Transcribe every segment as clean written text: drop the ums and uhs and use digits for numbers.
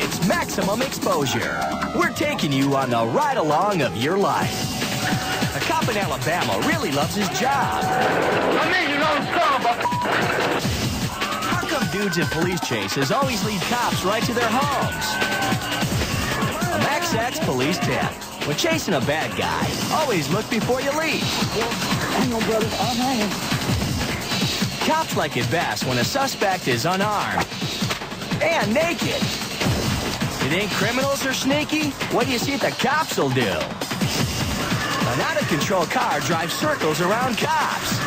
It's maximum exposure. We're taking you on the ride-along of your life. A cop in Alabama really loves his job. How come dudes in police chases always lead cops right to their homes? A Max X police tip. When chasing a bad guy, always look before you leap. Hang on, brother. I'm hanging. Cops like it best when a suspect is unarmed and naked. You think criminals are sneaky? What do you see the cops will do? An out-of-control car drives circles around cops.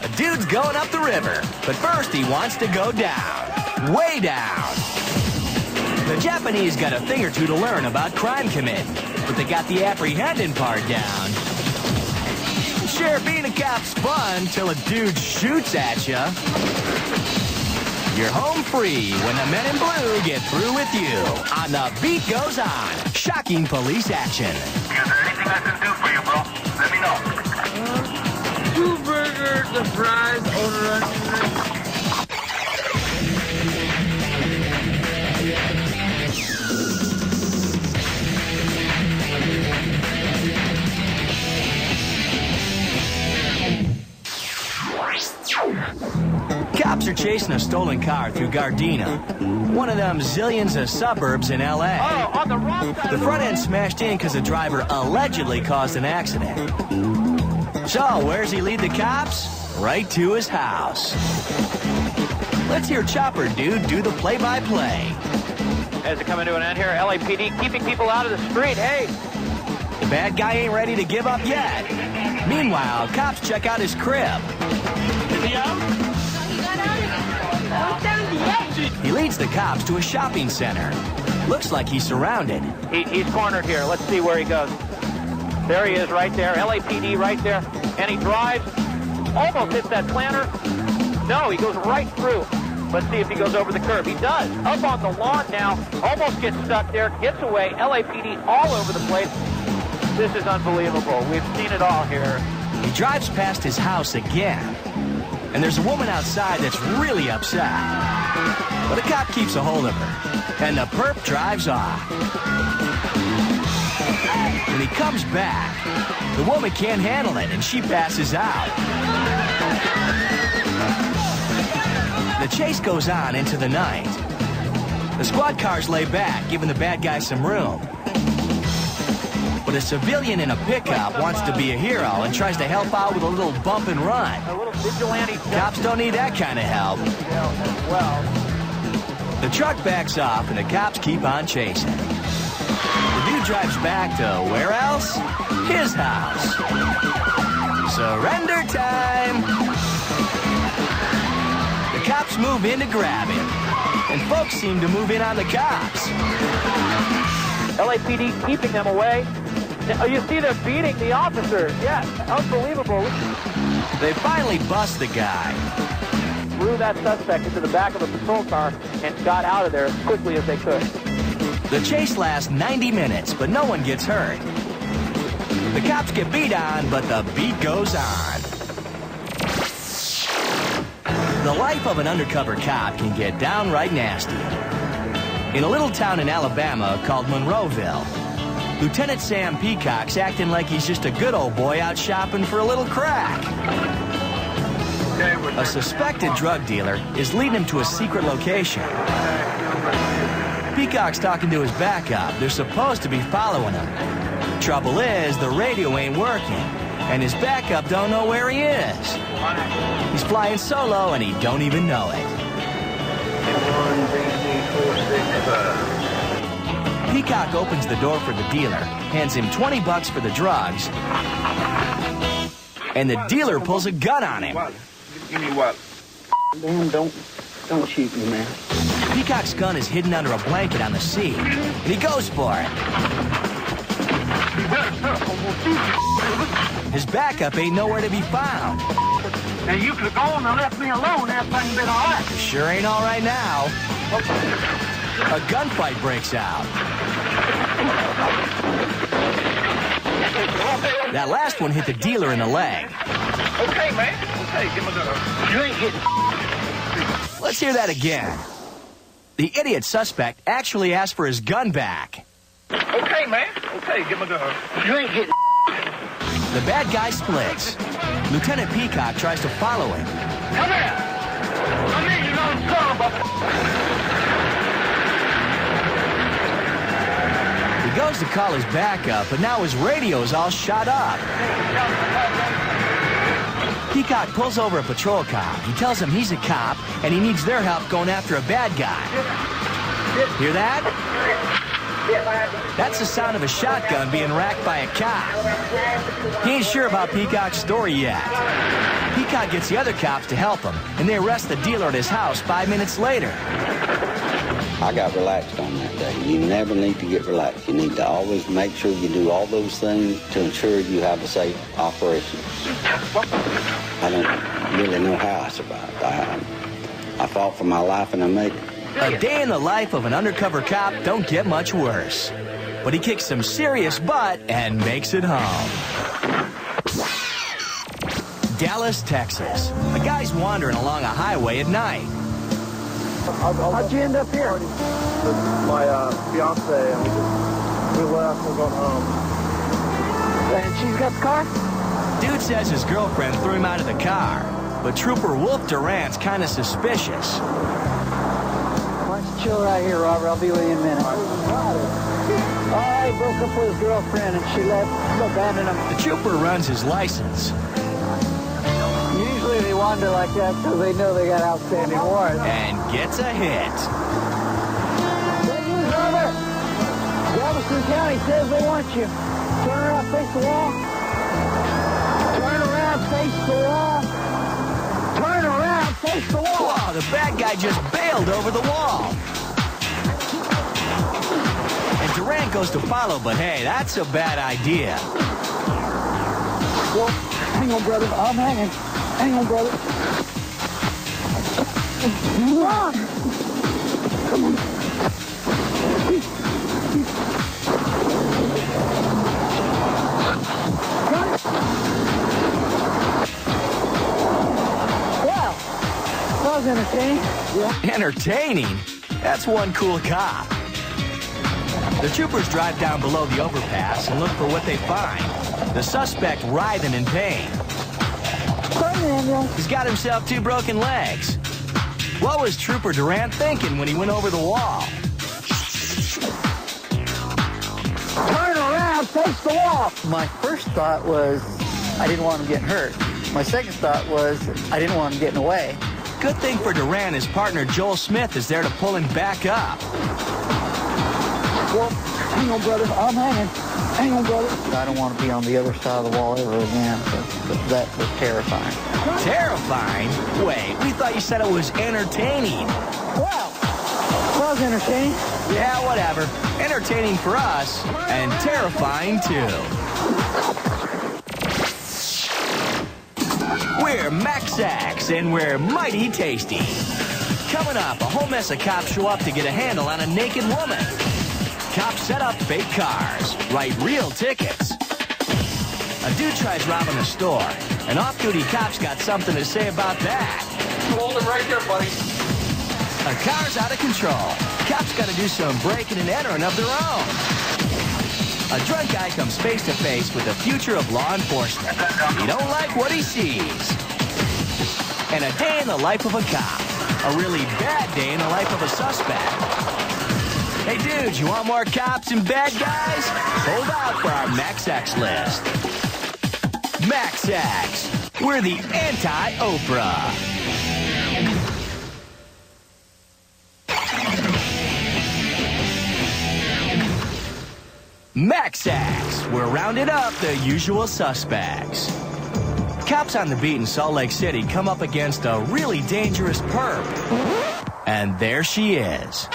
A dude's going up the river, but first he wants to go down. Way down. The Japanese got a thing or two to learn about crime committing, but they got the apprehending part down. Sure, being a cop's fun till a dude shoots at you. You're home free when the men in blue get through with you. On The Beat Goes On. Shocking police action. Is there anything I can do for you, bro? Let me know. 2 burgers, the fries, order onion rings. Cops are chasing a stolen car through Gardena, one of them zillions of suburbs in L.A. Oh, on the wrong side. The front end smashed in because the driver allegedly caused an accident. So, where's he lead the cops? Right to his house. Let's hear Chopper Dude do the play-by-play. As it coming to an end here, LAPD keeping people out of the street. Hey! The bad guy ain't ready to give up yet. Meanwhile, cops check out his crib. Is he out? He leads the cops to a shopping center. Looks like he's surrounded. He's cornered here. Let's see where he goes. There he is right there. LAPD right there. And he drives. Almost hits that planter. No, he goes right through. Let's see if he goes over the curb. He does. Up on the lawn now. Almost gets stuck there. Gets away. LAPD all over the place. This is unbelievable. We've seen it all here. He drives past his house again. And there's a woman outside that's really upset. But a cop keeps a hold of her. And the perp drives off. When he comes back, the woman can't handle it and she passes out. The chase goes on into the night. The squad cars lay back, giving the bad guy some room. But a civilian in a pickup wants to be a hero and tries to help out with a little bump and run. A little vigilante. Cops don't need that kind of help. As well. The truck backs off and the cops keep on chasing. The dude drives back to where else? His house. Surrender time. The cops move in to grab him. And folks seem to move in on the cops. LAPD keeping them away. You see they're beating the officers. Yeah, unbelievable. They finally bust the guy. Threw that suspect into the back of a patrol car and got out of there as quickly as they could. The chase lasts 90 minutes, but no one gets hurt. The cops get beat on, but the beat goes on. The life of an undercover cop can get downright nasty. In a little town in Alabama called Monroeville, Lieutenant Sam Peacock's acting like he's just a good old boy out shopping for a little crack. A suspected drug dealer is leading him to a secret location. Peacock's talking to his backup. They're supposed to be following him. Trouble is, the radio ain't working, and his backup don't know where he is. He's flying solo, and he don't even know it. Peacock opens the door for the dealer, hands him $20 for the drugs, and the dealer pulls a gun on him. Give me what? Damn, don't shoot me, man. Peacock's gun is hidden under a blanket on the seat, and he goes for it. His backup ain't nowhere to be found. Now, you could have gone and left me alone. Everything been all right. Sure ain't all right now. A gunfight breaks out. That last one hit the dealer in the leg. Okay, man. Okay, give me the... You ain't getting... Let's hear that again. The idiot suspect actually asked for his gun back. Okay, man. Okay, get my gun. You ain't getting The bad guy splits. Lieutenant Peacock tries to follow him. Come here. Come here, you little son of a... He goes to call his backup, but now his radio's all shot up. Peacock pulls over a patrol car. He tells him he's a cop, and he needs their help going after a bad guy. Hear that? That's the sound of a shotgun being racked by a cop. He ain't sure about Peacock's story yet. Peacock gets the other cops to help him, and they arrest the dealer at his house 5 minutes later. I got relaxed on that day. You never need to get relaxed. You need to always make sure you do all those things to ensure you have a safe operation. I don't really know how I survived. I fought for my life and I made it. A day in the life of an undercover cop don't get much worse. But he kicks some serious butt and makes it home. Dallas, Texas. A guy's wandering along a highway at night. How'd you end up here? My fiance, and we left, we're going home. And she's got the car? Dude says his girlfriend threw him out of the car. But Trooper Wolf Durant's kind of suspicious. Why don't you chill right here, Robert? I'll be with you in a minute. I broke up with his girlfriend and she abandoned him. The trooper runs his license. Usually they wander like that because they know they got outstanding warrants. And gets a hit. Good news, Robert. Galveston County says they want you. Turn around, face the wall. Turn around, face the wall. Turn around, face the wall. Whoa, the bad guy just bailed over the wall. And Durant goes to follow, but hey, that's a bad idea. Well, hang on, brother. I'm hanging. Hang on, brother. Come on. Come on. Wow. That was entertaining. Yeah. Entertaining? That's one cool cop. The troopers drive down below the overpass and look for what they find. The suspect writhing in pain. He's got himself 2 broken legs. What was Trooper Durant thinking when he went over the wall? Turn around, face the wall. My first thought was I didn't want him getting hurt. My second thought was I didn't want him getting away. Good thing for Durant, his partner Joel Smith is there to pull him back up. Well, hang on, brother. I'm hanging. Hang on, brother. I don't want to be on the other side of the wall ever again. But that was terrifying. Terrifying? Wait, we thought you said it was entertaining. Well, it was entertaining. Yeah, whatever. Entertaining for us, and terrifying too. We're Max Axe, and we're mighty tasty. Coming up, a whole mess of cops show up to get a handle on a naked woman. Cops set up fake cars, write real tickets. A dude tries robbing a store, and off-duty cops got something to say about that. Hold it right there, buddy. A car's out of control. Cops got to do some breaking and entering of their own. A drunk guy comes face to face with the future of law enforcement. He don't like what he sees. And a day in the life of a cop. A really bad day in the life of a suspect. Hey, dudes, you want more cops and bad guys? Hold out for our Max X list. Max X. We're the anti-Oprah. Max X. We're rounded up the usual suspects. Cops on the beat in Salt Lake City come up against a really dangerous perp. And there she is.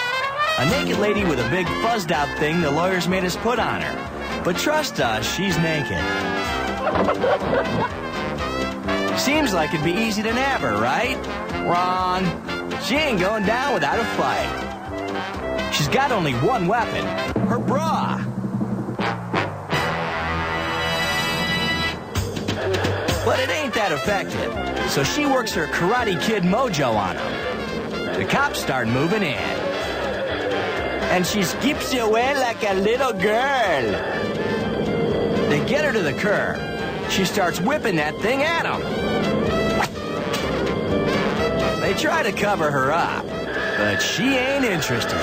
A naked lady with a big fuzzed-out thing the lawyers made us put on her. But trust us, she's naked. Seems like it'd be easy to nab her, right? Wrong. She ain't going down without a fight. She's got only one weapon, her bra. But it ain't that effective, so she works her Karate Kid mojo on him. The cops start moving in. And she skips away like a little girl. They get her to the curb. She starts whipping that thing at them. They try to cover her up, but she ain't interested.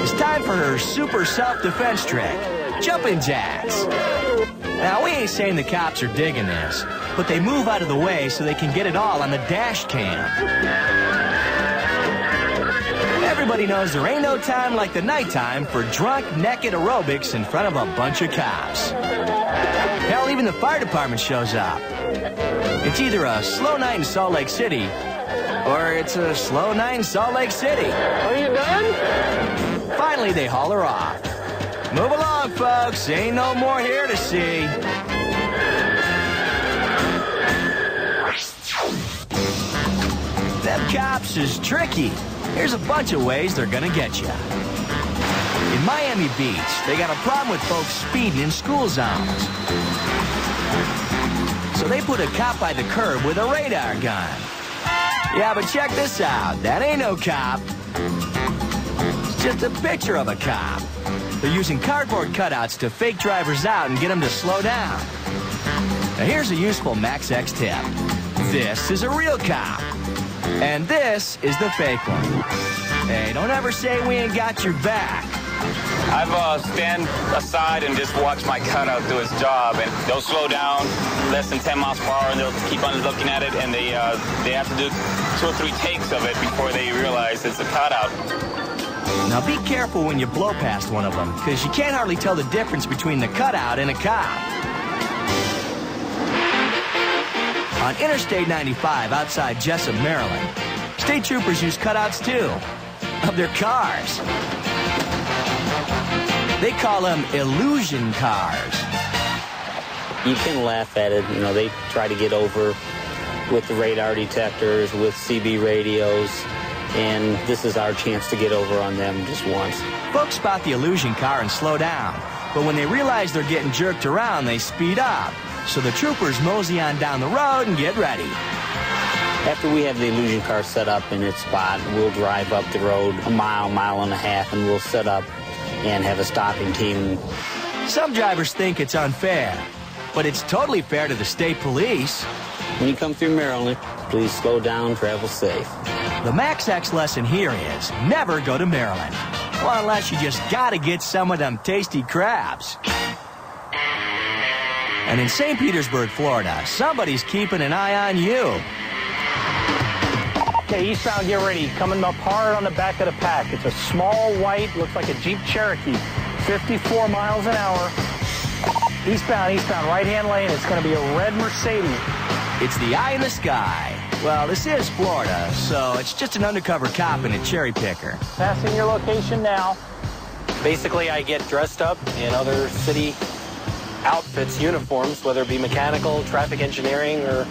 It's time for her super self-defense trick, jumping jacks. Now, we ain't saying the cops are digging this, but they move out of the way so they can get it all on the dash cam. Everybody knows there ain't no time like the nighttime for drunk, naked aerobics in front of a bunch of cops. Hell, even the fire department shows up. It's either a slow night in Salt Lake City, or it's a slow night in Salt Lake City. Are you done? Finally, they haul her off. Move along, folks. Ain't no more here to see. Them cops is tricky. Here's a bunch of ways they're gonna get you. In Miami Beach, they got a problem with folks speeding in school zones. So they put a cop by the curb with a radar gun. Yeah, but check this out. That ain't no cop. It's just a picture of a cop. They're using cardboard cutouts to fake drivers out and get them to slow down. Now here's a useful Max X tip. This is a real cop. And this is the fake one. Hey, don't ever say we ain't got your back. I've stand aside and just watch my cutout do its job, and they'll slow down less than 10 miles per hour, and they'll keep on looking at it, and they have to do 2 or 3 takes of it before they realize it's a cutout. Now be careful when you blow past one of them, because you can't hardly tell the difference between the cutout and a cop. On Interstate 95 outside Jessup, Maryland, state troopers use cutouts too, of their cars. They call them illusion cars. You can laugh at it. You know, they try to get over with the radar detectors, with CB radios, and this is our chance to get over on them just once. Folks spot the illusion car and slow down, but when they realize they're getting jerked around, they speed up. So the troopers mosey on down the road and get ready. After we have the illusion car set up in its spot, we'll drive up the road a mile and a half, and we'll set up and have a stopping team. Some drivers think it's unfair, but it's totally fair to the state police. When you come through Maryland, please slow down, travel safe. The Max X lesson here is never go to Maryland. Well, unless you just gotta get some of them tasty crabs. And in St. Petersburg, Florida, somebody's keeping an eye on you. Okay, eastbound, get ready. Coming up hard on the back of the pack. It's a small white, looks like a Jeep Cherokee. 54 miles an hour. Eastbound, right-hand lane. It's going to be a red Mercedes. It's the eye in the sky. Well, this is Florida, so it's just an undercover cop and a cherry picker. Passing your location now. Basically, I get dressed up in other city outfits, uniforms, whether it be mechanical, traffic engineering, or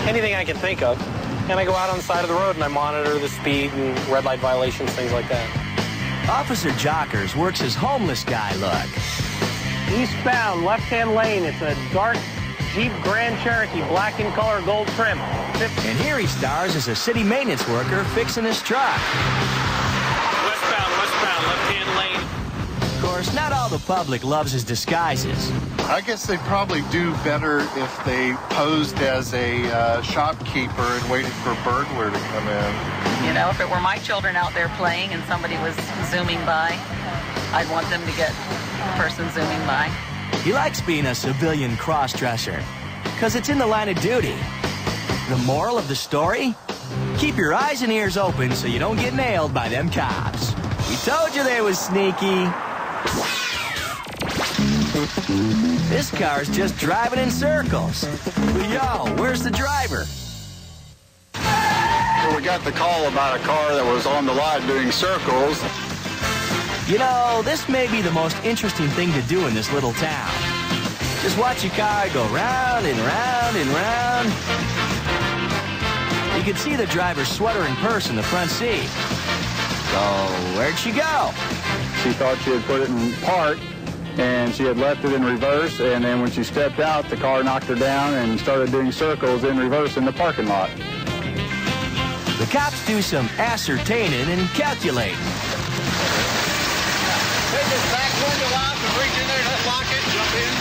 anything I can think of. And I go out on the side of the road and I monitor the speed and red light violations, things like that. Officer Jockers works his homeless guy look. Eastbound, left-hand lane. It's a dark Jeep Grand Cherokee, black in color, gold trim. And here he stars as a city maintenance worker fixing his truck. Westbound, left-hand lane. Of course, not all the public loves his disguises. I guess they'd probably do better if they posed as a shopkeeper and waited for a burglar to come in. You know, if it were my children out there playing and somebody was zooming by, I'd want them to get the person zooming by. He likes being a civilian cross-dresser, because it's in the line of duty. The moral of the story? Keep your eyes and ears open so you don't get nailed by them cops. We told you they was sneaky. This car's just driving in circles. Yo, where's the driver? We got the call about a car that was on the lot doing circles. You know, this may be the most interesting thing to do in this little town. Just watch your car go round and round and round. You can see the driver's sweater and purse in the front seat. So, where'd she go? She thought she had put it in park, and she had left it in reverse, and then when she stepped out, the car knocked her down and started doing circles in reverse in the parking lot. The The cops do some ascertaining and calculating. Take this back window out and reach in there and unlock it, jump in.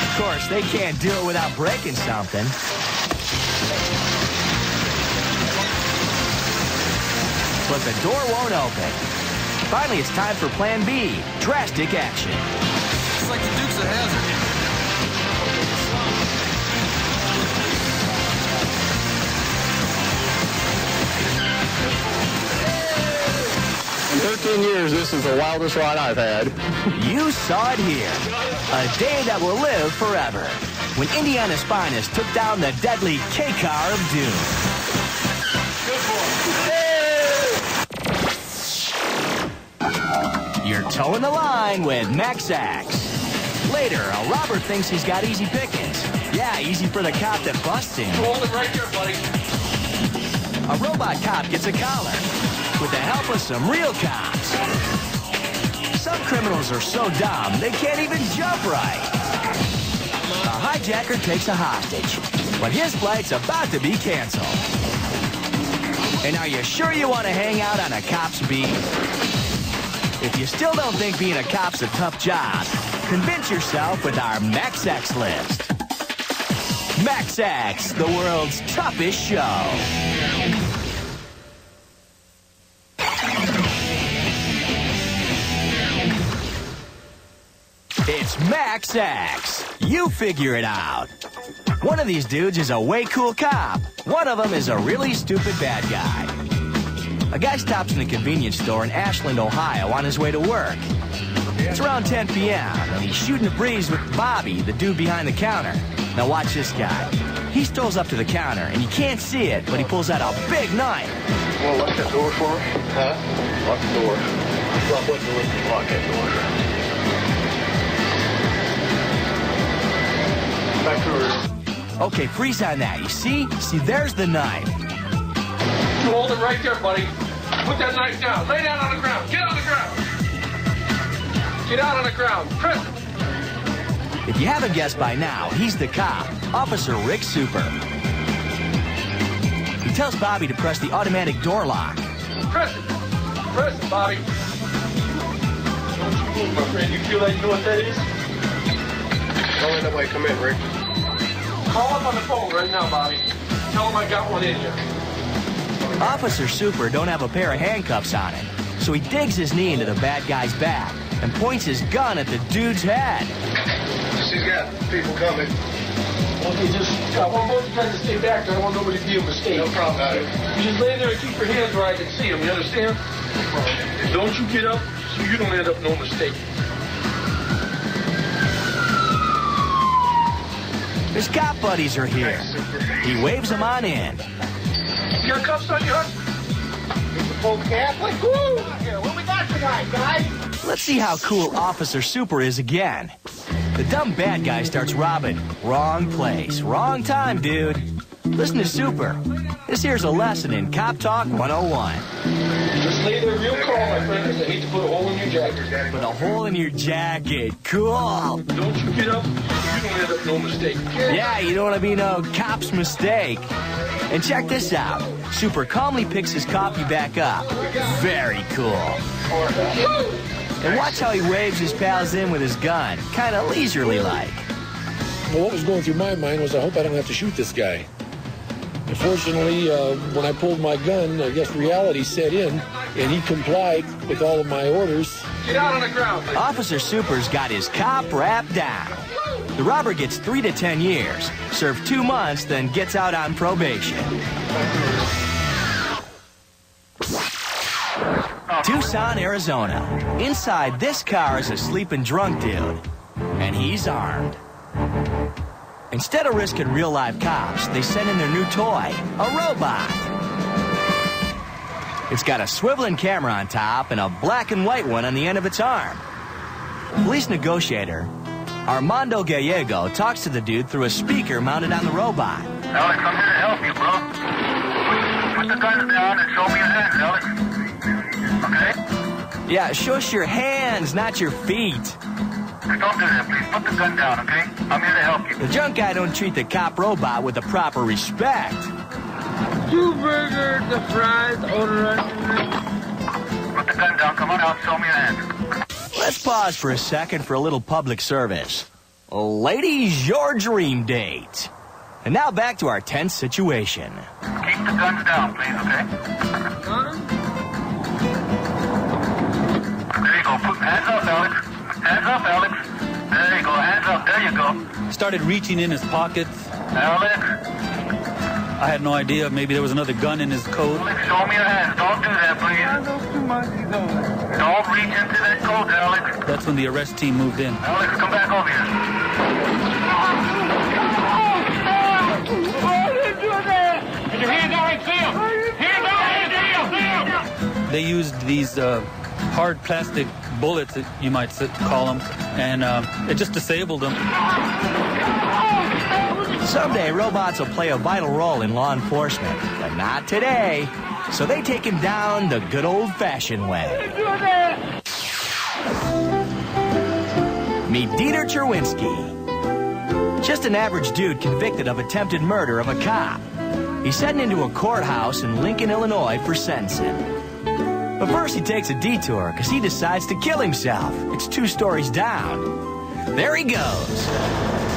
Of course, they can't do it without breaking something. But the door won't open. Finally, it's time for Plan B, drastic action. It's like the Dukes of Hazzard. In 13 years, this is the wildest ride I've had. You saw it here. A day that will live forever. When Indiana's finest took down the deadly K-Car of Doom. You're towing the line with Max Axe. Later, a robber thinks he's got easy pickings. Yeah, easy for the cop that busts him. Hold it right there, buddy. A robot cop gets a collar with the help of some real cops. Some criminals are so dumb, they can't even jump right. A hijacker takes a hostage, but his flight's about to be canceled. And are you sure you want to hang out on a cop's beat? If you still don't think being a cop's a tough job, convince yourself with our Max Axe list. Max Axe, the world's toughest show. It's Max Axe. You figure it out. One of these dudes is a way cool cop. One of them is a really stupid bad guy. A guy stops in a convenience store in Ashland, Ohio on his way to work. It's around 10 p.m. and he's shooting a breeze with Bobby, the dude behind the counter. Now watch this guy. He strolls up to the counter and you can't see it, but he pulls out a big knife. Well, lock that door for him? Huh? Lock the door. Lock what door? Lock that door. Back to her. Okay, freeze on that. You see? See, there's the knife. You hold it right there, buddy. Put that knife down. Lay down on the ground. Get on the ground. Get out on the ground. Press it. If you haven't guessed by now, he's the cop, Officer Rick Super. He tells Bobby to press the automatic door lock. Press it. Press it, Bobby. Don't you move, my friend. You feel like you know what that is? Don't let nobody come in, Rick. Call up on the phone right now, Bobby. Tell him I got one in here. Officer Super don't have a pair of handcuffs on him, so he digs his knee into the bad guy's back and points his gun at the dude's head. She's got people coming. Okay, just, I want both you guys to stay back. I don't want nobody to be a mistake. No problem about it. You just lay there and keep your hands where I can see them, you understand? And don't you get up so you don't end up no mistake. His cop buddies are here. He waves them on in. You got cuffs on you, huh? Full Catholic? Woo! What we got tonight, guys? Let's see how cool Officer Super is again. The dumb bad guy starts robbing. Wrong place, wrong time, dude. Listen to Super. This here's a lesson in Cop Talk 101. Just lay there real calm, my friend, because I hate to put a hole in your jacket. Put a hole in your jacket. Cool. Don't you get up, you don't end up no mistake. Yeah, you don't want to be no cop's mistake. And check this out. Super calmly picks his coffee back up. Very cool. And watch how he waves his pals in with his gun. Kind of leisurely-like. Well, what was going through my mind was I hope I don't have to shoot this guy. Unfortunately, when I pulled my gun, I guess reality set in, and he complied with all of my orders. Get out on the ground. Officer Super's got his cop wrapped down. The robber gets 3 to 10 years, served 2 months, then gets out on probation. Tucson, Arizona. Inside this car is a sleeping drunk dude, and he's armed. Instead of risking real-life cops, they send in their new toy, a robot. It's got a swiveling camera on top and a black and white one on the end of its arm. Police negotiator Armando Gallego talks to the dude through a speaker mounted on the robot. Alex, I'm here to help you, bro. Put the gun down and show me your hands, Alex. Okay? Yeah, shush your hands, not your feet. Don't do that, please. Put the gun down, okay? I'm here to help you. The drunk guy don't treat the cop robot with the proper respect. Two burgers, the fries, order onion. Put the gun down. Come on out. Show me your hand. Let's pause for a second for a little public service. Ladies, your dream date. And now back to our tense situation. Keep the guns down, please, okay? There you go. Put hands up, Alex. Hands up, Alex. There you go. Hands up. There you go. Started reaching in his pockets. Alex. I had no idea. Maybe there was another gun in his coat. Alex, show me your hands. Don't do that, please. Don't reach into that coat, Alex. That's when the arrest team moved in. Alex, come back over here. Get your hands out right, Sam! Hands out, Sam! They used these hard plastic bullets, you might call them, and it just disabled them. Someday, robots will play a vital role in law enforcement, but not today. So they take him down the good old-fashioned way. Meet Dieter Cherwinski. Just an average dude convicted of attempted murder of a cop. He's heading into a courthouse in Lincoln, Illinois for sentencing. But first he takes a detour because he decides to kill himself. It's 2 stories down. There he goes.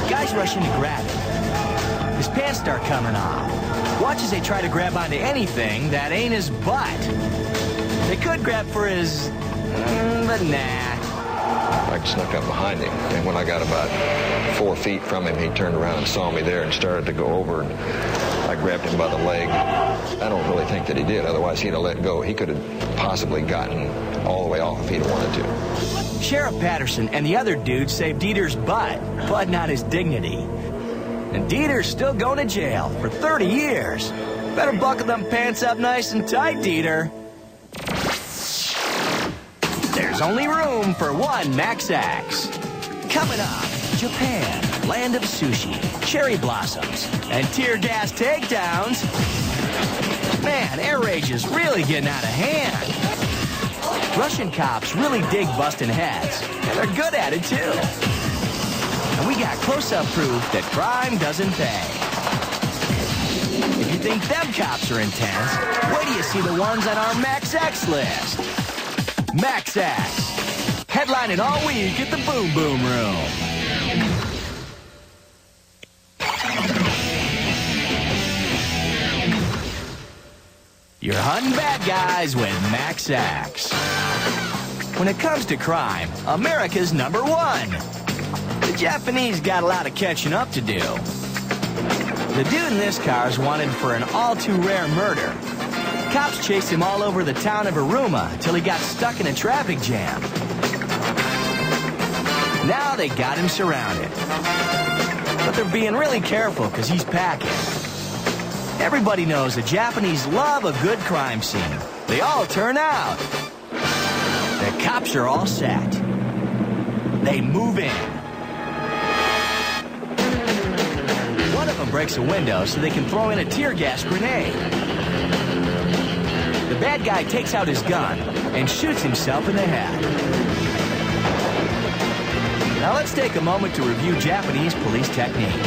Guys rush in to grab him. His pants start coming off. Watch as they try to grab onto anything that ain't his butt. They could grab for his... but nah. I snuck up behind him, and when I got about 4 feet from him, he turned around and saw me there and started to go over, and I grabbed him by the leg. I don't really think that he did, otherwise he'd have let go. He could have possibly gotten all the way off if he'd wanted to. Sheriff Patterson and the other dude saved Dieter's butt, but not his dignity. And Dieter's still going to jail for 30 years. Better buckle them pants up nice and tight, Dieter. There's only room for one Max Axe. Coming up, Japan, land of sushi, cherry blossoms, and tear gas takedowns. Man, air rage is really getting out of hand. Russian cops really dig busting heads, and they're good at it too. And we got close-up proof that crime doesn't pay. If you think them cops are intense, wait till you see the ones on our Max X list. Max X, headlining all week at the Boom Boom Room. You're hunting bad guys with Max X. When it comes to crime, America's #1. The Japanese got a lot of catching up to do. The dude in this car is wanted for an all-too-rare murder. Cops chased him all over the town of Aruma until he got stuck in a traffic jam. Now they got him surrounded. But they're being really careful because he's packing. Everybody knows the Japanese love a good crime scene. They all turn out. The cops are all set. They move in. One of them breaks a window so they can throw in a tear gas grenade. The bad guy takes out his gun and shoots himself in the head. Now let's take a moment to review Japanese police technique.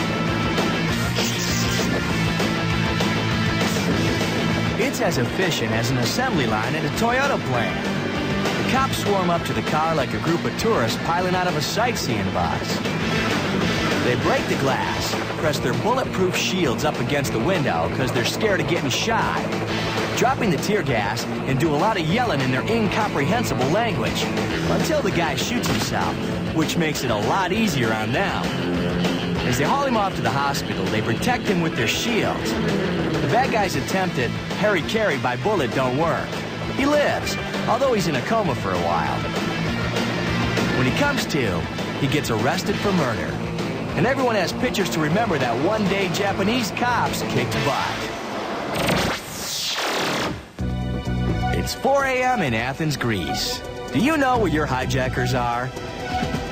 It's as efficient as an assembly line at a Toyota plant. The cops swarm up to the car like a group of tourists piling out of a sightseeing bus. They break the glass, press their bulletproof shields up against the window because they're scared of getting shot, dropping the tear gas, and do a lot of yelling in their incomprehensible language until the guy shoots himself, which makes it a lot easier on them. As they haul him off to the hospital, they protect him with their shields. The bad guy's attempted Harry-carry by bullet don't work. He lives, although he's in a coma for a while. When he comes to, he gets arrested for murder. And everyone has pictures to remember that one day Japanese cops kicked butt. It's 4 a.m. in Athens, Greece. Do you know where your hijackers are?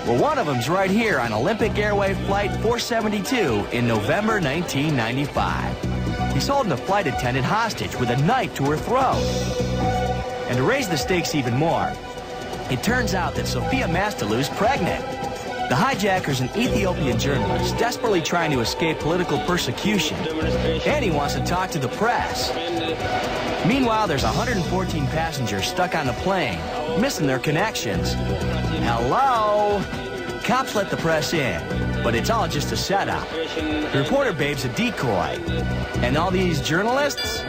Well, one of them's right here on Olympic Airways Flight 472 in November 1995. He's holding a flight attendant hostage with a knife to her throat. And to raise the stakes even more, it turns out that Sophia Mastalou's pregnant. The hijacker's an Ethiopian journalist desperately trying to escape political persecution, and he wants to talk to the press. Meanwhile, there's 114 passengers stuck on the plane, missing their connections. Hello? Cops let the press in, but it's all just a setup. The reporter babe's a decoy. And all these journalists?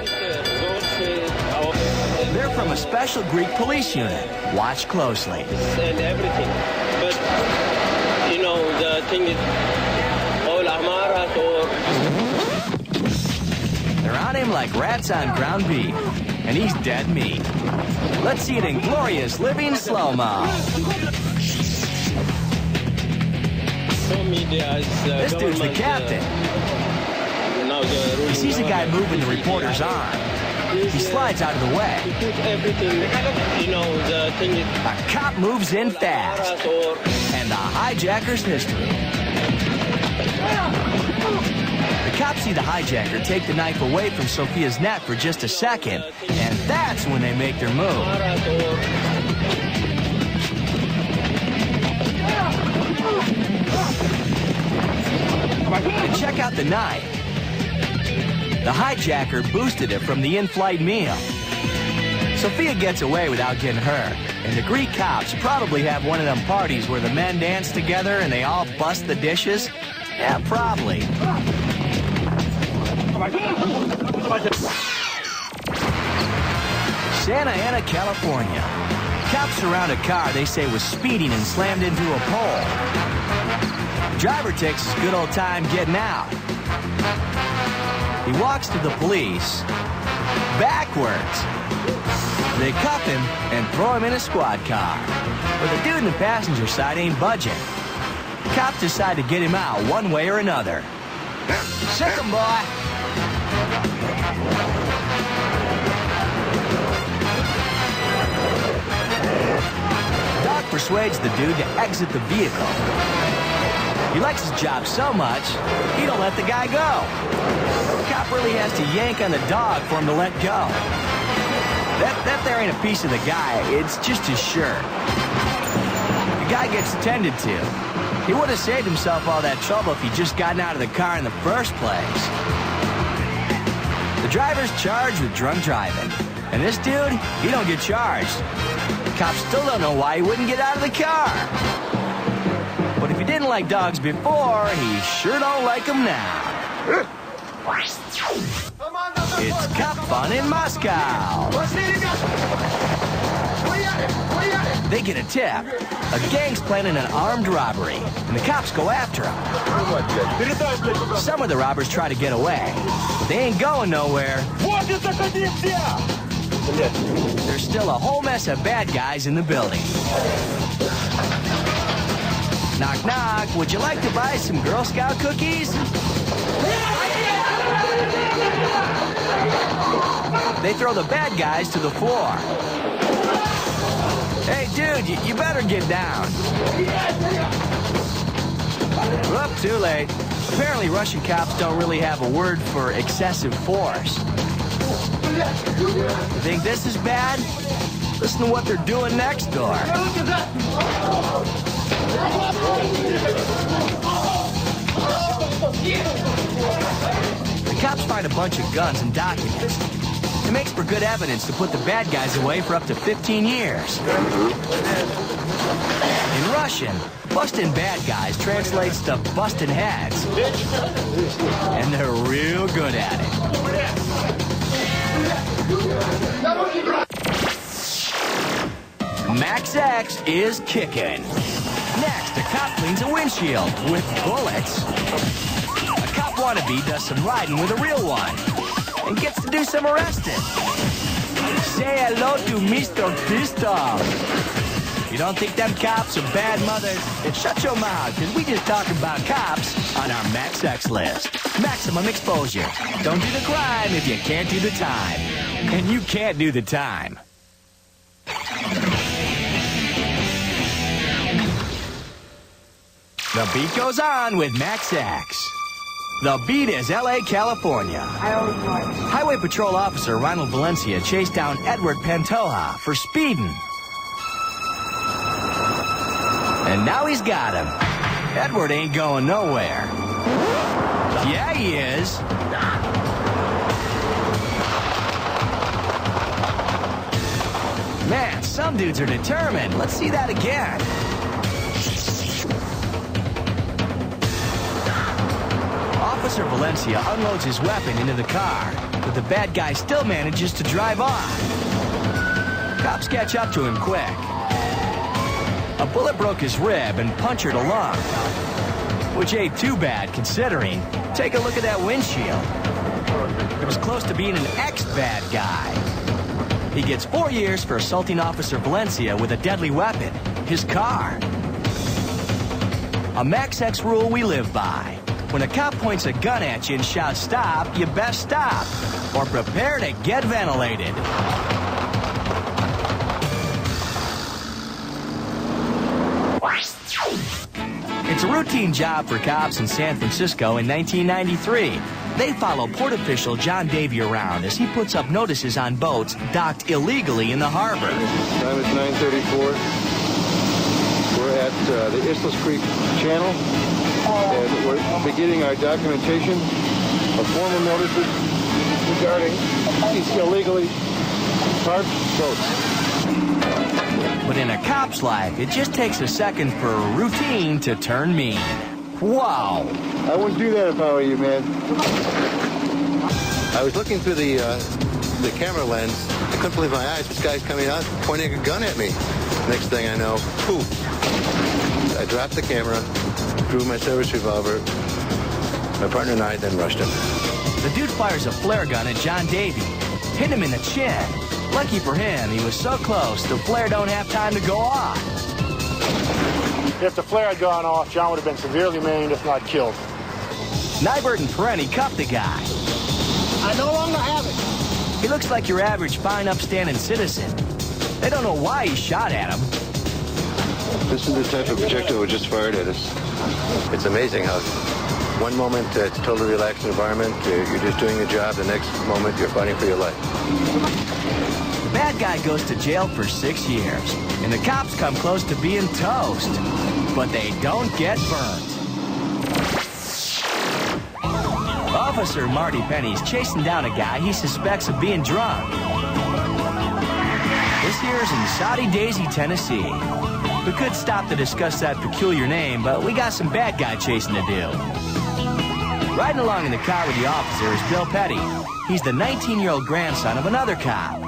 They're from a special Greek police unit. Watch closely. And everything. But, you know, the thing is, all Ahmaras or... They're on him like rats on ground beef. And he's dead meat. Let's see it in glorious living slow-mo. This dude's the captain. He sees a guy moving the reporter's arm. He slides out of the way. A cop moves in fast. And the hijacker's history. The cops see the hijacker take the knife away from Sophia's neck for just a second, and that's when they make their move. And check out the knife. The hijacker boosted it from the in-flight meal. Sophia gets away without getting hurt, and the Greek cops probably have one of them parties where the men dance together and they all bust the dishes. Yeah, probably. Santa Ana, California. Cops surround a car they say was speeding and slammed into a pole. The driver takes his good old time getting out. He walks to the police backwards. They cuff him and throw him in a squad car. But the dude in the passenger side ain't budging. Cops decide to get him out one way or another. Sick him, boy! Doc persuades the dude to exit the vehicle. He likes his job so much, he don't let the guy go. The cop really has to yank on the dog for him to let go. That there ain't a piece of the guy, it's just his shirt. The guy gets tended to. He would have saved himself all that trouble if he'd just gotten out of the car in the first place. The driver's charged with drunk driving. And this dude, he don't get charged. The cops still don't know why he wouldn't get out of the car. But if he didn't like dogs before, he sure don't like them now. It's cop fun in Moscow. They get a tip. A gang's planning an armed robbery, and the cops go after them. Some of the robbers try to get away, but they ain't going nowhere. There's still a whole mess of bad guys in the building. Knock, knock. Would you like to buy some Girl Scout cookies? They throw the bad guys to the floor. Hey, dude, you better get down. Whoop, too late. Apparently, Russian cops don't really have a word for excessive force. You think this is bad? Listen to what they're doing next door. The cops find a bunch of guns and documents. It makes for good evidence to put the bad guys away for up to 15 years. In Russian, busting bad guys translates to busting heads. And they're real good at it. Max X is kicking. Next, a cop cleans a windshield with bullets. A cop wannabe does some riding with a real one and gets to do some arresting. Say hello to Mr. Pistol. You don't think them cops are bad mothers? Then shut your mouth, because we just talked about cops on our Max X list. Maximum exposure. Don't do the crime if you can't do the time. And you can't do the time. The beat goes on with Max X. The beat is L.A., California. Highway Patrol Officer Ronald Valencia chased down Edward Pantoja for speeding. And now he's got him. Edward ain't going nowhere. Yeah, he is. Man, some dudes are determined. Let's see that again. Officer Valencia unloads his weapon into the car, but the bad guy still manages to drive off. Cops catch up to him quick. A bullet broke his rib and punctured a lung, which ain't too bad considering. Take a look at that windshield. It was close to being an ex-bad guy. He gets 4 years for assaulting Officer Valencia with a deadly weapon, his car. A Max X rule we live by. When a cop points a gun at you and shouts stop, you best stop, or prepare to get ventilated. It's a routine job for cops in San Francisco in 1993. They follow port official John Davy around as he puts up notices on boats docked illegally in the harbor. Time is 9:34. We're at the Islas Creek Channel, and we're beginning our documentation of formal notices regarding these illegally parked boats. But in a cop's life, it just takes a second for routine to turn mean. Wow. I wouldn't do that if I were you, man. I was looking through the camera lens. I couldn't believe my eyes. This guy's coming out pointing a gun at me. Next thing I know, poof. I dropped the camera, drew my service revolver. My partner and I then rushed him. The dude fires a flare gun at John Davy, hit him in the chin. Lucky for him, he was so close, the flare don't have time to go off. If the flare had gone off, John would have been severely maimed, if not killed. Nybert and Perenni cuffed the guy. I no longer have it. He looks like your average fine, upstanding citizen. They don't know why he shot at him. This is the type of projectile we just fired at us. It's amazing how one moment it's a totally relaxed environment, you're just doing your job, the next moment you're fighting for your life. The bad guy goes to jail for 6 years, and the cops come close to being toast, but they don't get burnt. Officer Marty Penny's chasing down a guy he suspects of being drunk. This here's in Saudi Daisy, Tennessee. We could stop to discuss that peculiar name, but we got some bad guy chasing to do. Riding along in the car with the officer is Bill Petty. He's the 19-year-old grandson of another cop.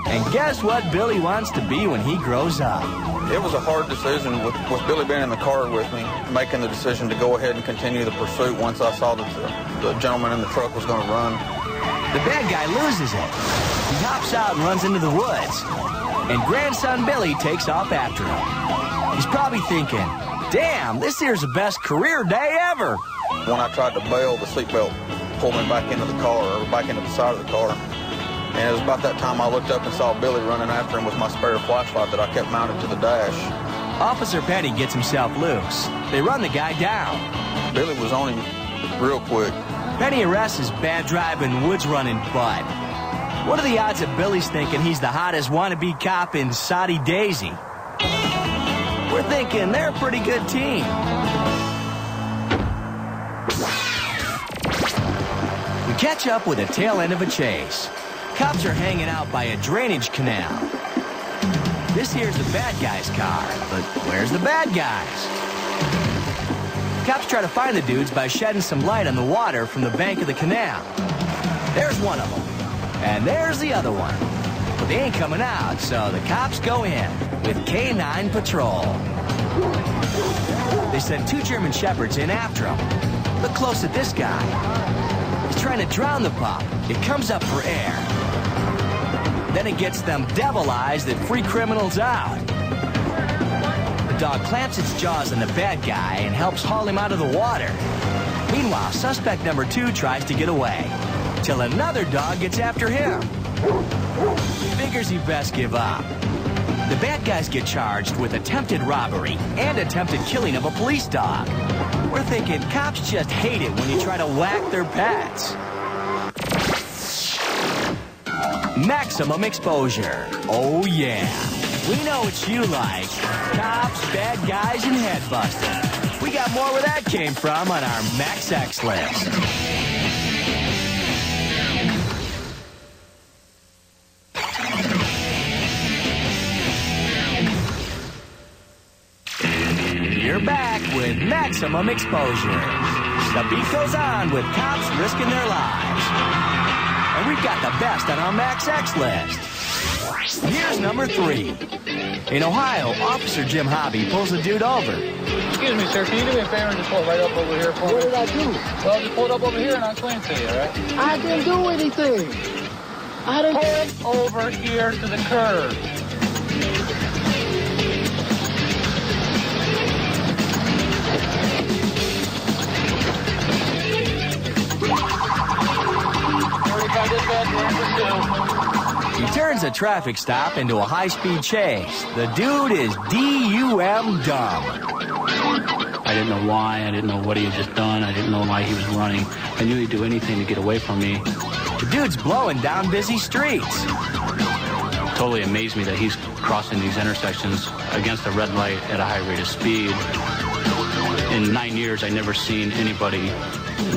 And guess what Billy wants to be when he grows up? It was a hard decision with Billy being in the car with me, making the decision to go ahead and continue the pursuit once I saw that the gentleman in the truck was going to run. The bad guy loses it. He hops out and runs into the woods. And grandson Billy takes off after him. He's probably thinking, damn, this here's the best career day ever. When I tried to bail, the seatbelt pulled me back into the car, or back into the side of the car. And it was about that time I looked up and saw Billy running after him with my spare flashlight that I kept mounted to the dash. Officer Petty gets himself loose. They run the guy down. Billy was on him real quick. Petty arrests his bad driving, woods running bud. What are the odds that Billy's thinking he's the hottest wannabe cop in Saudi Daisy? We're thinking they're a pretty good team. We catch up with the tail end of a chase. Cops are hanging out by a drainage canal. This here's the bad guy's car, but where's the bad guys? Cops try to find the dudes by shedding some light on the water from the bank of the canal. There's one of them, and there's the other one. But they ain't coming out, so the cops go in with K9 patrol. They send 2 German Shepherds in after him. Look close at this guy. He's trying to drown the pup. It comes up for air. Then it gets them devil eyes that free criminals out. The dog clamps its jaws on the bad guy and helps haul him out of the water. Meanwhile, suspect number 2 tries to get away, till another dog gets after him. Figures he best give up. The bad guys get charged with attempted robbery and attempted killing of a police dog. We're thinking cops just hate it when you try to whack their pets. Maximum exposure. Oh, yeah. We know what you like. Cops, bad guys, and headbusters. We got more where that came from on our Max X list. We're back with maximum exposure. The beat goes on with cops risking their lives. And we've got the best on our Max X list. Here's number 3. In Ohio, Officer Jim Hobby pulls a dude over. Excuse me, sir. Can you do me a favor and just pull right up over here for me? What did I do? Well, just pull it up over here and I'll explain it to you, all right? I didn't do anything. I didn't pull over here to the curb. He turns a traffic stop into a high-speed chase. The dude is D-U-M dumb. I didn't know why. I didn't know what he had just done. I didn't know why he was running. I knew he'd do anything to get away from me. The dude's blowing down busy streets. It totally amazed me that he's crossing these intersections against a red light at a high rate of speed. In 9 years, I never seen anybody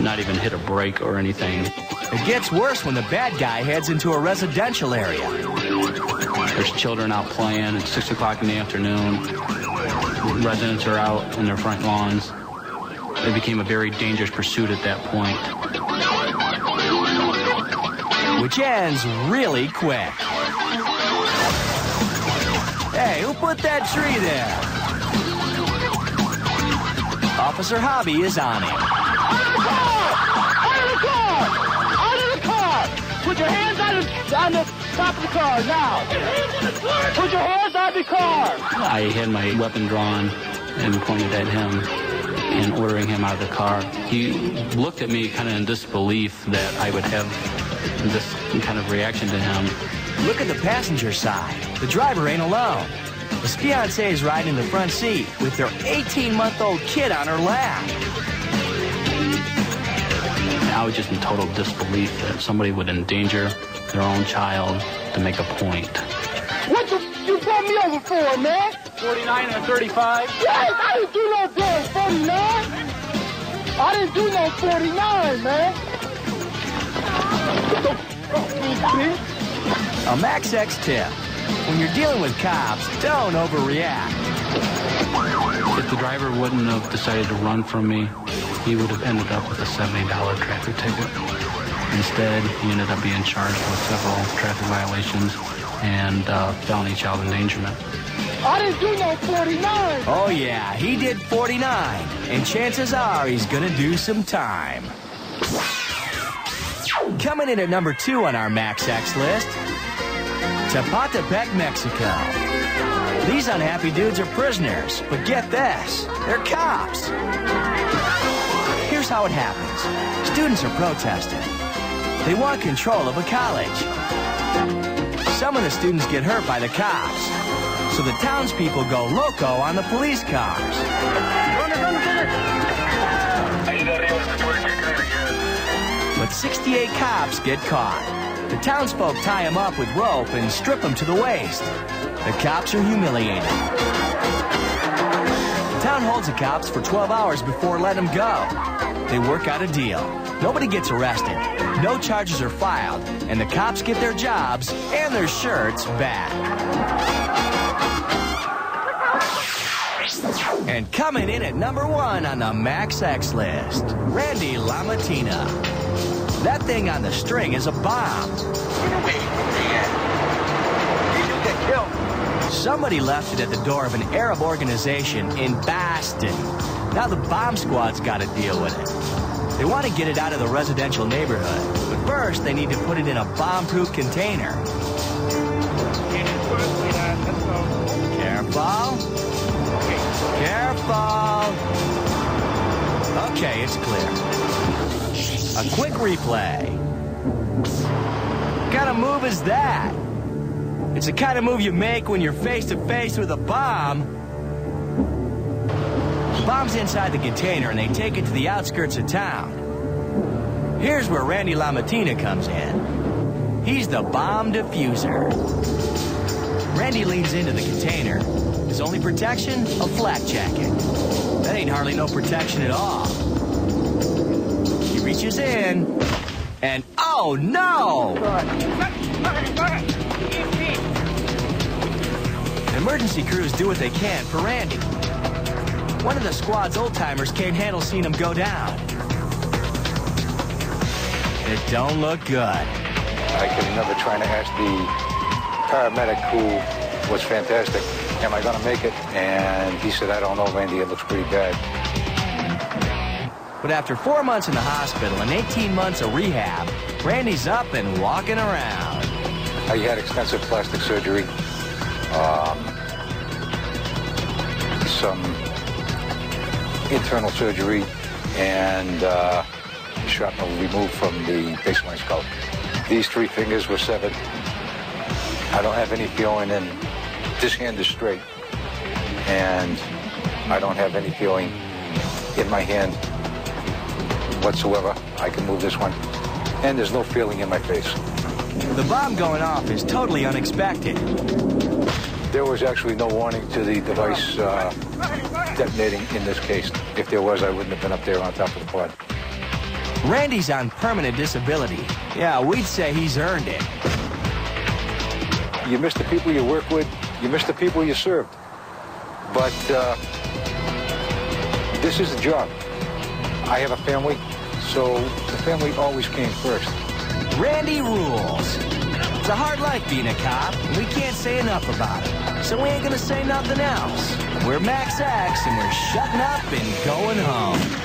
not even hit a brake or anything. It gets worse when the bad guy heads into a residential area. There's children out playing. It's 6 o'clock in the afternoon. Residents are out in their front lawns. It became a very dangerous pursuit at that point. Which ends really quick. Hey, who put that tree there? Officer Hobby is on him. Put your hands on the top of the car now. Put your hands on the car. I had my weapon drawn and pointed at him and ordering him out of the car. He looked at me kind of in disbelief that I would have this kind of reaction to him. Look at the passenger side. The driver ain't alone. His fiancée is riding in the front seat with their 18-month-old kid on her lap. I was just in total disbelief that somebody would endanger their own child to make a point. What you pulled me over for, man? 49 and a 35? Yes, I didn't do no damn 49. I didn't do no 49, man. Get the bitch. A Max X tip. When you're dealing with cops, don't overreact. If the driver wouldn't have decided to run from me, he would have ended up with a $70 traffic ticket. Instead, he ended up being charged with several traffic violations and felony child endangerment. I didn't do no 49. Oh, yeah, he did 49. And chances are he's gonna do some time. Coming in at number 2 on our Max X list, Tepatepec, Mexico. These unhappy dudes are prisoners, but get this, they're cops. Here's how it happens. Students are protesting. They want control of a college. Some of the students get hurt by the cops, so the townspeople go loco on the police cars. But 68 cops get caught. The townsfolk tie them up with rope and strip them to the waist. The cops are humiliated. The town holds the cops for 12 hours before letting them go. They work out a deal. Nobody gets arrested. No charges are filed. And the cops get their jobs and their shirts back. And coming in at number 1 on the Max X list, Randy LaMattina. That thing on the string is a bomb. Somebody left it at the door of an Arab organization in Boston. Now the bomb squad's got to deal with it. They want to get it out of the residential neighborhood, but first they need to put it in a bomb-proof container. Careful. Careful. Okay, it's clear. A quick replay. What kind of move is that? It's the kind of move you make when you're face-to-face with a bomb. The bomb's inside the container, and they take it to the outskirts of town. Here's where Randy LaMattina comes in. He's the bomb diffuser. Randy leans into the container. His only protection? A flak jacket. That ain't hardly no protection at all. He reaches in, and oh no! Emergency crews do what they can for Randy. One of the squad's old-timers can't handle seeing him go down. It don't look good. I can remember trying to ask the paramedic, who was fantastic, am I going to make it? And he said, I don't know, Randy, it looks pretty bad. But after 4 months in the hospital and 18 months of rehab, Randy's up and walking around. I had extensive plastic surgery, some internal surgery, and shrapnel removed from the base of my skull. These 3 fingers were severed. I don't have any feeling, and this hand is straight, and I don't have any feeling in my hand whatsoever. I can move this one, and there's no feeling in my face. The bomb going off is totally unexpected. There was actually no warning to the device detonating in this case. If there was, I wouldn't have been up there on top of the quad. Randy's on permanent disability. Yeah, we'd say he's earned it. You miss the people you work with, you miss the people you served. But this is a job. I have a family, so the family always came first. Randy rules. It's a hard life being a cop, and we can't say enough about it. So we ain't gonna say nothing else. We're Max X, and we're shutting up and going home.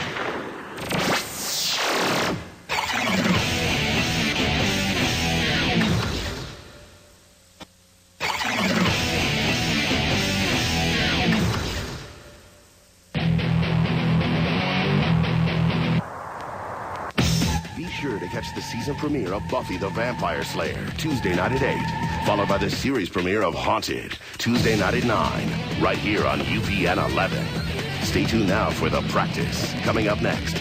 Catch the season premiere of Buffy the Vampire Slayer, Tuesday night at 8, followed by the series premiere of Haunted, Tuesday night at 9, right here on UPN 11. Stay tuned now for The Practice, coming up next.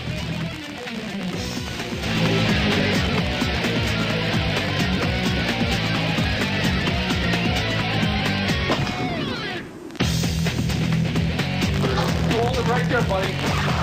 Hold it right there, buddy.